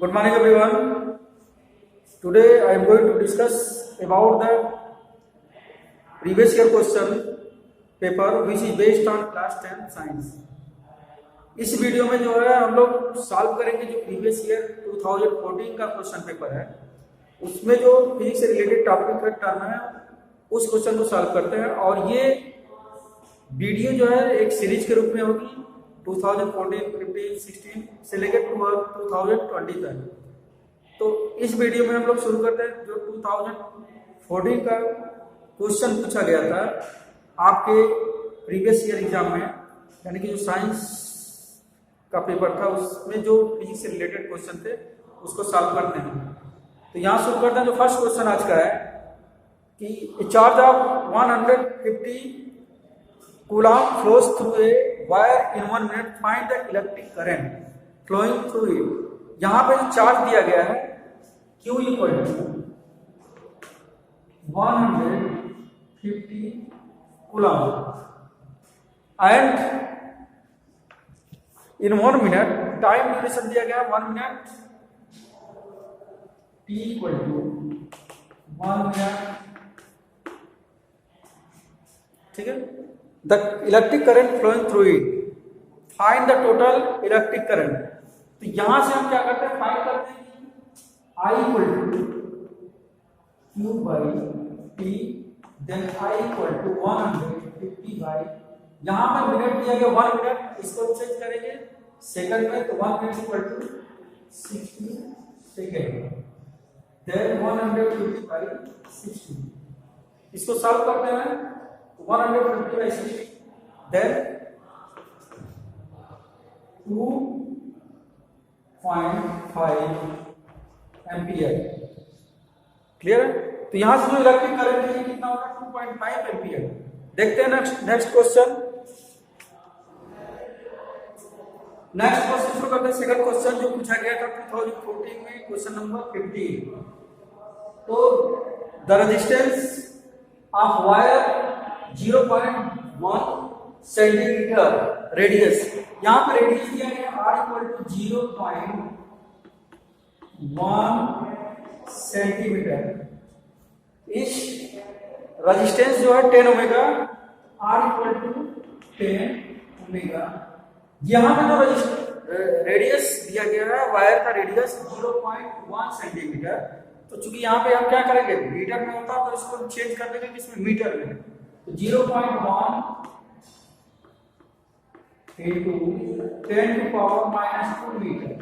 Good morning everyone. Today I am going to discuss about the previous year question paper which is based on class 10 science. इस video में जो है हम लोग solve करेंगे जो प्रीवियस ईयर 2014 का क्वेश्चन पेपर है, उसमें जो फिजिक्स से रिलेटेड टॉपिक है टर्म है उस क्वेश्चन को सॉल्व करते हैं। और ये वीडियो जो है एक सीरीज के रूप में होगी 2014, 15, 16 से लेकर 2020 तक। तो इस वीडियो में हम लोग शुरू करते हैं जो 2014 का क्वेश्चन पूछा गया था आपके प्रीवियस ईयर एग्जाम में, यानी कि जो साइंस का पेपर था उसमें जो फिजिक्स से रिलेटेड क्वेश्चन थे उसको सॉल्व करते हैं। तो यहाँ शुरू करते हैं। जो फर्स्ट क्वेश्चन आज का है कि charge of 150 coulomb flows through a wire in 1 minute, find the electric current flowing through it. यहाँ पे जो चार्ज दिया गया है Q equal to 150 coulomb and in 1 minute time duration दिया गया 1 minute, T equal to 1 minute. ठीक है, the electric current flowing through it, find the total electric current. तो यहां से हम क्या करते हैं, फाइंड करते हैं कि I equal to Q by T, then I equal to 150 by, यहां पर मिनट दिया गया 1 मिनट, इसको चेंज करेंगे सेकंड में, तो 1 minute equal to 60 second, then 150 by 60। इसको सॉल्व करते हैं 150 बाई 60, देन 2.5 एम्पियर। क्लियर है? तो यहां से जो इलेक्ट्रिक करंट है कितना होगा, 2.5 एम्पियर। देखते हैं नेक्स्ट क्वेश्चन। नेक्स्ट क्वेश्चन शुरू करते हैं। सेकंड क्वेश्चन जो पूछा गया था 2014 में, क्वेश्चन नंबर 15। तो the resistance of wire 0.1 centimetre radius, यहां पर रेडियस दिया गया R इक्वल टू 0.1 सेंटीमीटर। इस रेजिस्टेंस जो है 10 omega, R equal to 10 omega. यहां पे जो रेडियस दिया गया है वायर का रेडियस 0.1 सेंटीमीटर, तो चूंकि यहाँ पे हम क्या करेंगे, मीटर में होता तो इसको चेंज कर देंगे किसमें, मीटर में। तो 0.1 into 10 to power minus 2 metre,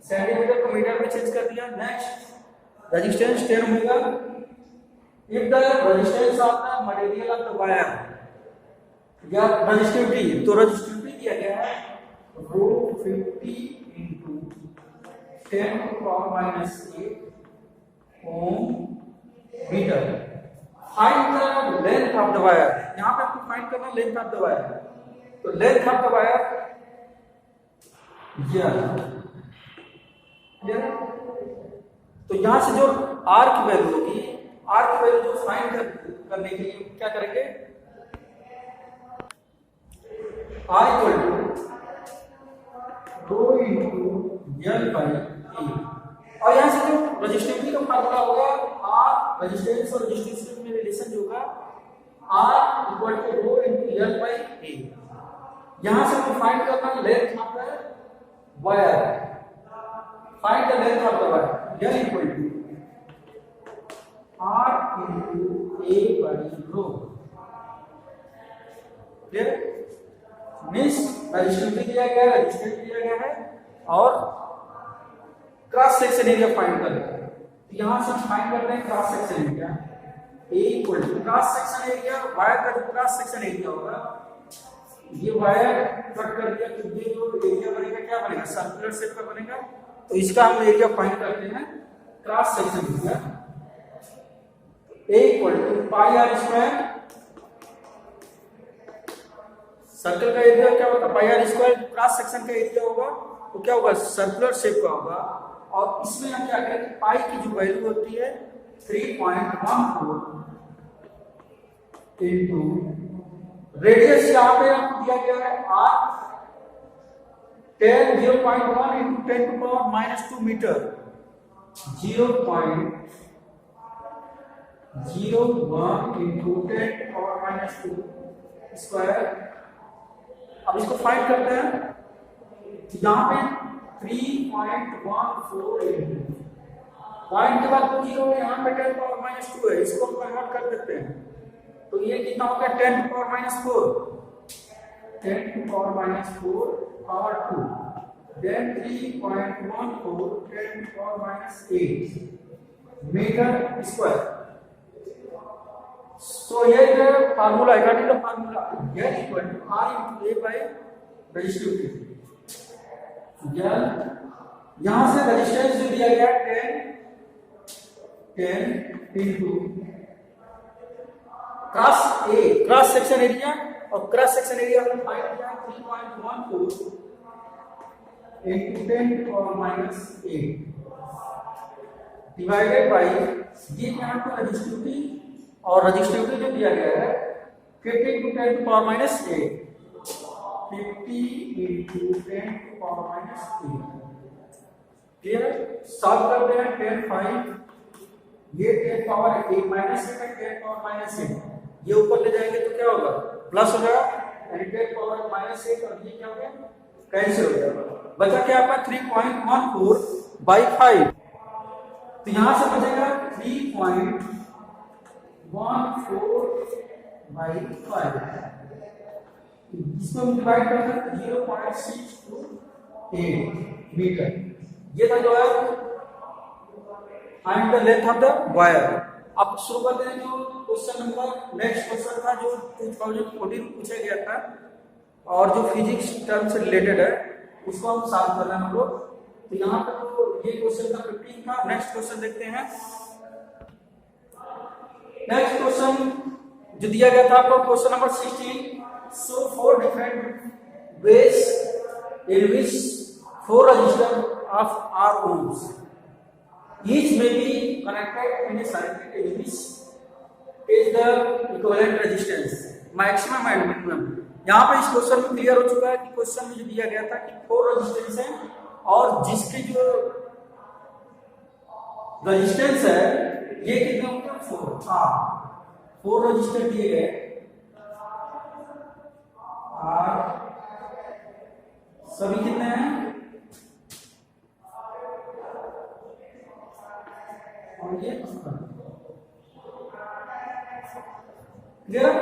centimetre को मीटर में चेंज कर दिया। Next resistance 10 omega. If the resistance of the material of the wire या रेजिस्टिविटी, तो रेजिस्टिविटी दिया गया है rho 50 into 10 to power minus 8 ohm metre. Find the length of the wire, यहां पे आपको फाइंड करना लेंथ ऑफ द वायर। तो लेंथ ऑफ द वायर तो यहां से जो R की वैल्यू होगी, R की वैल्यू जो फाइंड करने के लिए क्या करेंगे, R equal to rho into L by E। और यहां से जो रेजिस्टिविटी का फार्मूला होगा, R रेजिस्टेंस और रेजिस्टिविटी में रिलेशन जो होगा R equal to rho into L by E। यहां से हमको फाइंड करना length of the wire, find the length of the wire, L equal to R into A by rho. Clear? Means resistivity दिया गया है, resistance दिया गया है और क्रॉस सेक्शन एरिया फाइंड करना है। तो यहां से हम फाइंड करते हैं cross section area, A equal to cross section area, wire का जो क्रॉस सेक्शन एरिया होगा, ये वायर कट कर दिया तो ये जो एरिया बनेगा क्या बनेगा, सर्कुलर शेप का बनेगा। तो इसका हम एरिया फाइंड करते हैं cross section area, A equal to pi R square. Circle का एरिया क्या होता है, pi R square. Cross section का एरिया होगा तो क्या होगा, सर्कुलर शेप का होगा। और इसमें हम क्या करेंगे, पाई की जो वैल्यू होती है 3.14 इंटू रेडियस यहां पे आपको दिया गया है R 0.1 into 10 to power minus 2 metre. 0.01 into 10⁻² square. अब इसको फाइंड करते हैं। यहाँ पे 3.14 पॉइंट के बाद 0 है, यहाँ पे 10⁻² है, इसको हम कन्वर्ट कर देते हैं। तो ये कितना हो गया 10⁻4, 10⁻4 power 2, then 3.14 10⁻8 metre square. So here the formula, according to the formula, here equal to R into A by resistivity। यहाँ से रेजिस्टेंस जो दिया गया 10 into क्रॉस सेक्शन एरिया, और क्रॉस सेक्शन एरिया हमने फाइंड किया 3.14 into 10⁻8 डिवाइडेड बाई ये यहाँ पे रेजिस्टिविटी, और रेजिस्टिविटी जो दिया गया है 50 into 10⁻8, 50 into 10⁻8। क्लियर? सॉल्व करते हैं 10 5, ये 10 पावर 8 माइनस 10⁻8, ये ऊपर ले जाएंगे तो क्या होगा प्लस हो जाएगा, यानी 10⁻8 और ये क्या हो गया कैंसिल हो जाएगा। बचा क्या आपका 3.14 बाई 5, तो यहां से बचेगा 3.14 बाई 5, इसको हम डिवाइड करते हैं 0.628 मीटर। ये था जो है find the length of the wire. अब शुरू करते हैं जो क्वेश्चन नंबर, नेक्स्ट क्वेश्चन था जो 2014 पूछा गया था और जो फिजिक्स टर्म से रिलेटेड है, उसको हम सॉल्व कर रहे हैं हम लोग। तो यहाँ पर तो ये क्वेश्चन था 15 का। नेक्स्ट क्वेश्चन देखते हैं। नेक्स्ट क्वेश्चन जो दिया गया था आपको question number 16, so 4 different ways in which 4 resistor of R ohms each may be connected in a circuit in which is the equivalent resistance maximum and minimum। यहाँ पे इस क्वेश्चन में क्लियर हो चुका है कि क्वेश्चन में जो दिया गया था कि 4 रेजिस्टेंस है और जिसके जो रेजिस्टेंस है ये कितने होंगे 4 रेजिस्टर दिए गए R, सभी कितने हैं क्लियर।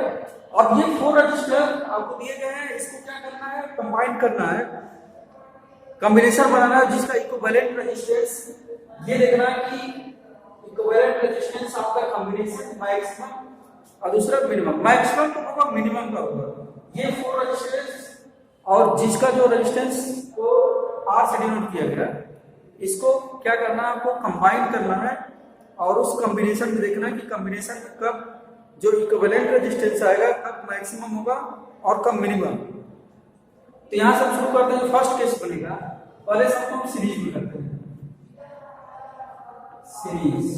अब ये 4 रजिस्टर आपको दिए गए हैं, इसको क्या करना है कंबाइन करना है, कॉम्बिनेशन बनाना है जिसका इक्विवेलेंट रेजिस्टेंस ये देखना है कि इक्विवेलेंट रेजिस्टेंस आपका कॉम्बिनेशन मैक्सिमम और दूसरा मिनिमम। मैक्सिमम तो होगा मिनिमम का होगा। ये 4 रजिस्टेंस और जिसका जो रेजिस्टेंस को R से डिनोट किया गया, इसको क्या करना है आपको कंबाइन करना है और उस कॉम्बिनेशन में देखना है कि कॉम्बिनेशन में कब जो इक्विवेलेंट रेजिस्टेंस आएगा कब मैक्सिमम होगा और कब मिनिमम। तो यहां से शुरू करते हैं। फर्स्ट केस बनेगा, पहले सबको हम सीरीज में करते हैं। सीरीज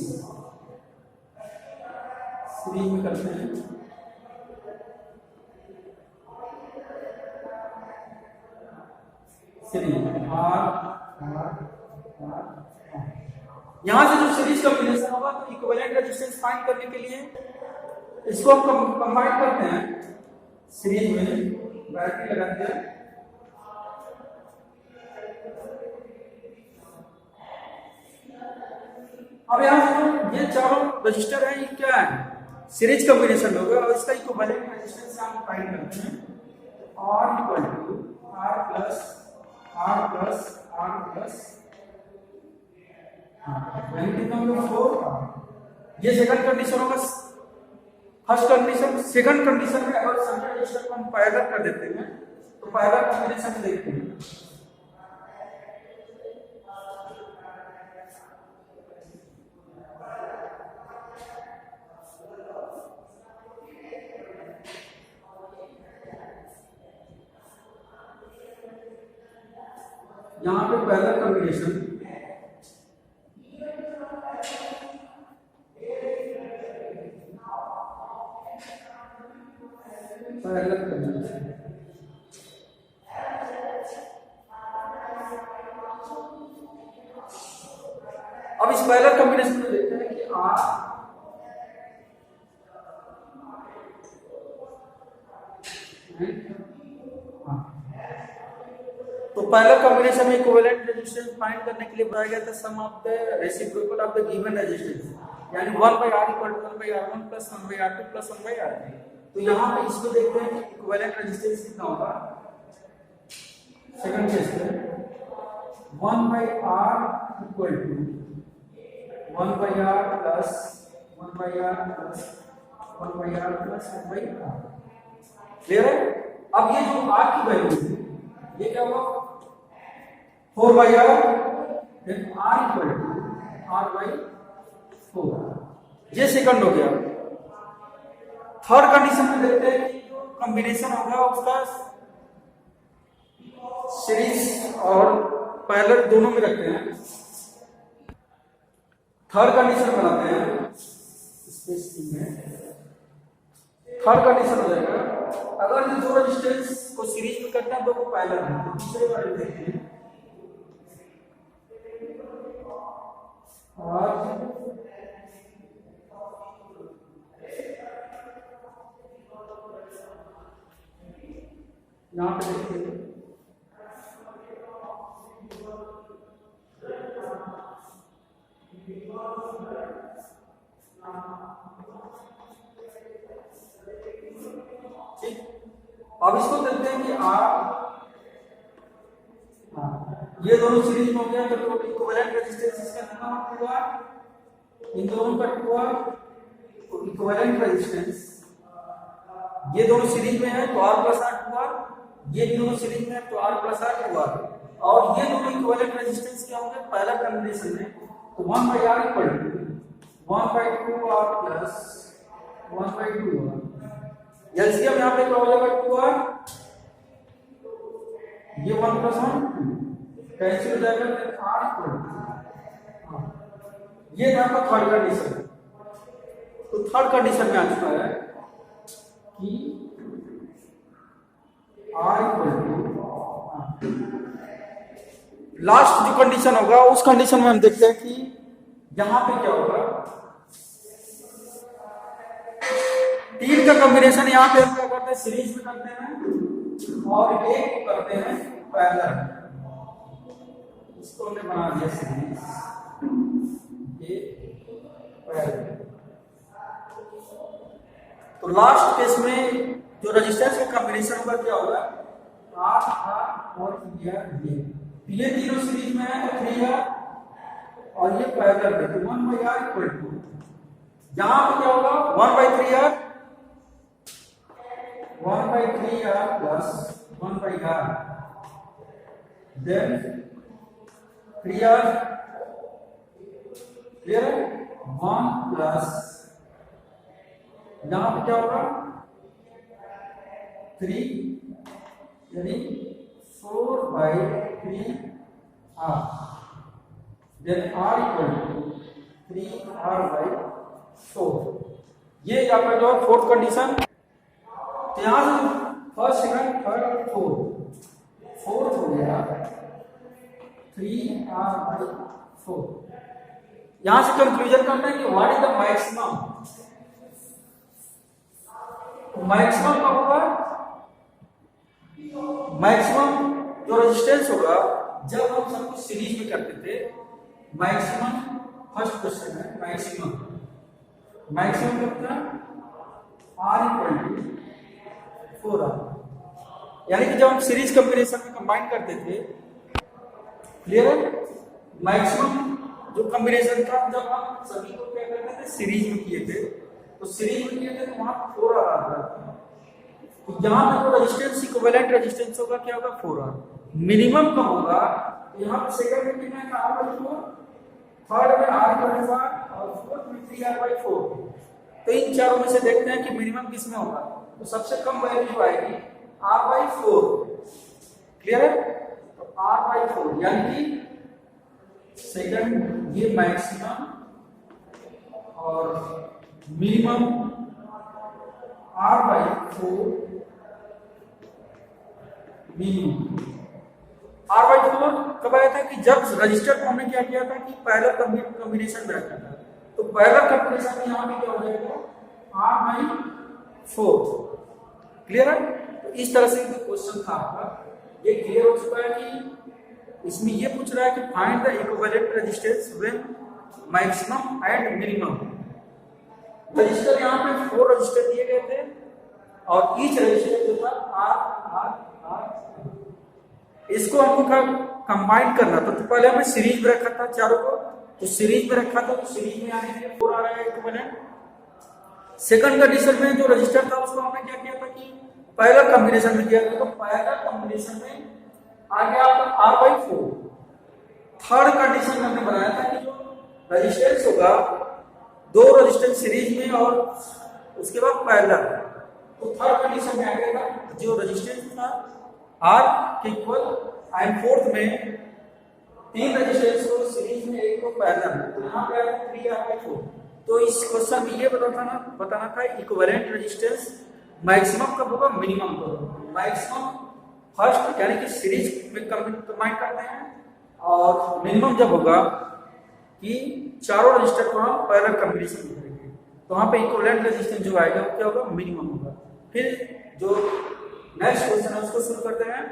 में करते हैं। सीरीज यहां से जो सीरीज कॉम्बिनेशन होगा तो इक्विवेलेंट रेजिस्टेंस फाइंड करने के लिए इसको हम कंबाइन करते हैं सीरीज में, ब्रैकेट लगाते हैं। अब यहां से ये चारों रजिस्टर हैं, ये क्या है सीरीज कॉम्बिनेशन होगा और इसका इक्विवेलेंट रेजिस्टेंस हम फाइंड करते हैं। R equal to R plus ये सेकंड कंडीशन होगा। फर्स्ट कंडीशन, सेकंड कंडीशन में अगर सभी रजिस्टर को हम पैरेलल कर देते हैं तो पैरेलल कॉम्बिनेशन देखते हैं। यहाँ पे पैरेलल कॉम्बिनेशन अब इस पैरेलल कॉम्बिनेशन में देखते हैं कि R, तो पैरेलल कॉम्बिनेशन में इक्विवेलेंट रेजिस्टेंस फाइंड करने के लिए बताया गया था sum of the reciprocal of the given resistance, यानी 1/R = 1/R1 + 1/R2 + 1/R3। तो यहाँ पे इसको देखते हैं कि इक्विवेलेंट रेजिस्टेंस कितना होगा। सेकंड केस में 1/R = 1/R + 1/R + 1/R + 1/R। Clear है? अब ये जो R की वैल्यू है ये क्या होगा 4/R, देन R = R/4। ये सेकंड हो गया। थर्ड कंडीशन में देखते हैं कि जो कॉम्बिनेशन होगा उसका सीरीज और पैरेलल दोनों में रखते हैं। थर्ड कंडीशन बनाते हैं स्पेस में। थर्ड कंडीशन हो जाएगा अगर ये दो रेजिस्टेंस को सीरीज में करना है तो वो पैरेलल है। दूसरे बारे में देखते हैं और यहाँ पे देखते हैं ठीक। अब इसको देखते हैं कि ये दोनों सीरीज में हो गया तो इक्विवेलेंट रेजिस्टेंस इसका कितना होगा, इन दोनों का 2R। तो इक्विवेलेंट रेजिस्टेंस ये दोनों सीरीज में है तो R + R 2R, ये भी दोनों सीरीज में है तो R + R 2R, और ये दोनों इक्विवेलेंट रेजिस्टेंस क्या होंगे पहला कॉम्बिनेशन में। तो 1/R = 1/2R + 1/2R। एलसीएम यहाँ पे क्या हो जाएगा 2R, ये 1 + 1 2 कैंसिल हो जाएगा, R = ये था आपका थर्ड कंडीशन। तो थर्ड कंडीशन में आ चुका है कि R = लास्ट जो कंडीशन होगा उस कंडीशन में हम देखते हैं कि यहां पे क्या होगा, 3 का कॉम्बिनेशन यहाँ पे हम क्या करते हैं सीरीज में करते हैं और 1 को करते हैं पैरेलल। इसको हमने बना दिया सीरीज, ये पैरेलल। तो लास्ट केस में जो रेजिस्टेंस का कॉम्बिनेशन होगा क्या होगा R और ये तीनों सीरीज में है तो 3R और ये पैरेलल है तो 1/R = यहां पे क्या होगा 1/3R + 1/R, then 3R, clear है, 1 प्लस यहां पे क्या होगा 3 यानी 4/3R, देन R = 3R/4। ये आपका जो है फोर्थ कंडीशन। तो यहां से फर्स्ट सेकंड थर्ड और फोर्थ हो गया 3R/4। यहां से कंक्लूजन करना है कि what is the maximum. Maximum कब होगा, मैक्सिमम जो रेजिस्टेंस होगा जब हम सब कुछ सीरीज में करते थे। मैक्सिमम फर्स्ट क्वेश्चन है मैक्सिमम कितना R = 4R, यानी कि जब हम सीरीज कॉम्बिनेशन में कंबाइन करते थे, क्लियर है, मैक्सिमम जो कॉम्बिनेशन था जब हम सभी को क्या करते थे सीरीज में किए थे, तो सीरीज में किए थे तो वहां 4R आता था। तो यहां पे जो रेजिस्टेंस इक्विवेलेंट रेजिस्टेंस होगा क्या होगा 4R। मिनिमम कब होगा, यहां पे सेकंड में कितना है R/4, थर्ड में R/4 और फोर्थ में 3R/4। तो इन चारों में से देखते हैं कि मिनिमम किस में होगा। तो सबसे कम वैल्यू जो आएगी R/4, क्लियर है, तो R/4 यानी कि सेकंड ये मैक्सिमम और मिनिमम R/4 मिनिमम, R/4 कब आया था कि जब रजिस्टर को हमने क्या किया था कि पहला कॉम्बिनेशन में रखा था, तो पहला कॉम्बिनेशन में यहाँ पे क्या हो जाएगा R/4। क्लियर है? तो इस तरह से क्वेश्चन था आपका, ये क्लियर हो चुका है कि इसमें ये पूछ रहा है कि find the equivalent resistance when maximum and minimum. Register यहाँ पे 4 रजिस्टर दिए गए थे और ईच रजिस्टर के ऊपर R। इसको हमको कंबाइन करना था, तो पहले हमने सीरीज में रखा था चारों को, तो सीरीज में रखा था, तो सीरीज में आने के लिए 4 आ रहा है इक्विवेलेंट। सेकंड कंडीशन में जो रजिस्टर था उसको हमने क्या किया था कि पहला कॉम्बिनेशन में किया था, तो पहला कॉम्बिनेशन में आ गया आपका R/4। थर्ड कंडीशन में हमने बनाया था कि जो रेजिस्टेंस होगा 2 रेजिस्टेंस सीरीज में और उसके बाद पहला, तो थर्ड कंडीशन में आ गया था जो रेजिस्टेंस था R के इक्वल एंड फोर्थ में 3 रेजिस्टेंस को सीरीज में, 1 को पैरेलल, तो यहाँ पे आया 3R/4। तो इस क्वेश्चन में ये बताना था इक्विवेलेंट रेजिस्टेंस मैक्सिमम कब होगा, मिनिमम कब होगा। मैक्सिमम फर्स्ट यानी कि सीरीज में कंबाइन करते हैं, और मिनिमम जब होगा कि चारों रजिस्टर को हम पहला कॉम्बिनेशन में करेंगे, तो वहां पे इक्विवेलेंट रेजिस्टेंस जो आएगा वो क्या होगा, मिनिमम होगा। फिर जो नेक्स्ट क्वेश्चन है उसको शुरू करते हैं।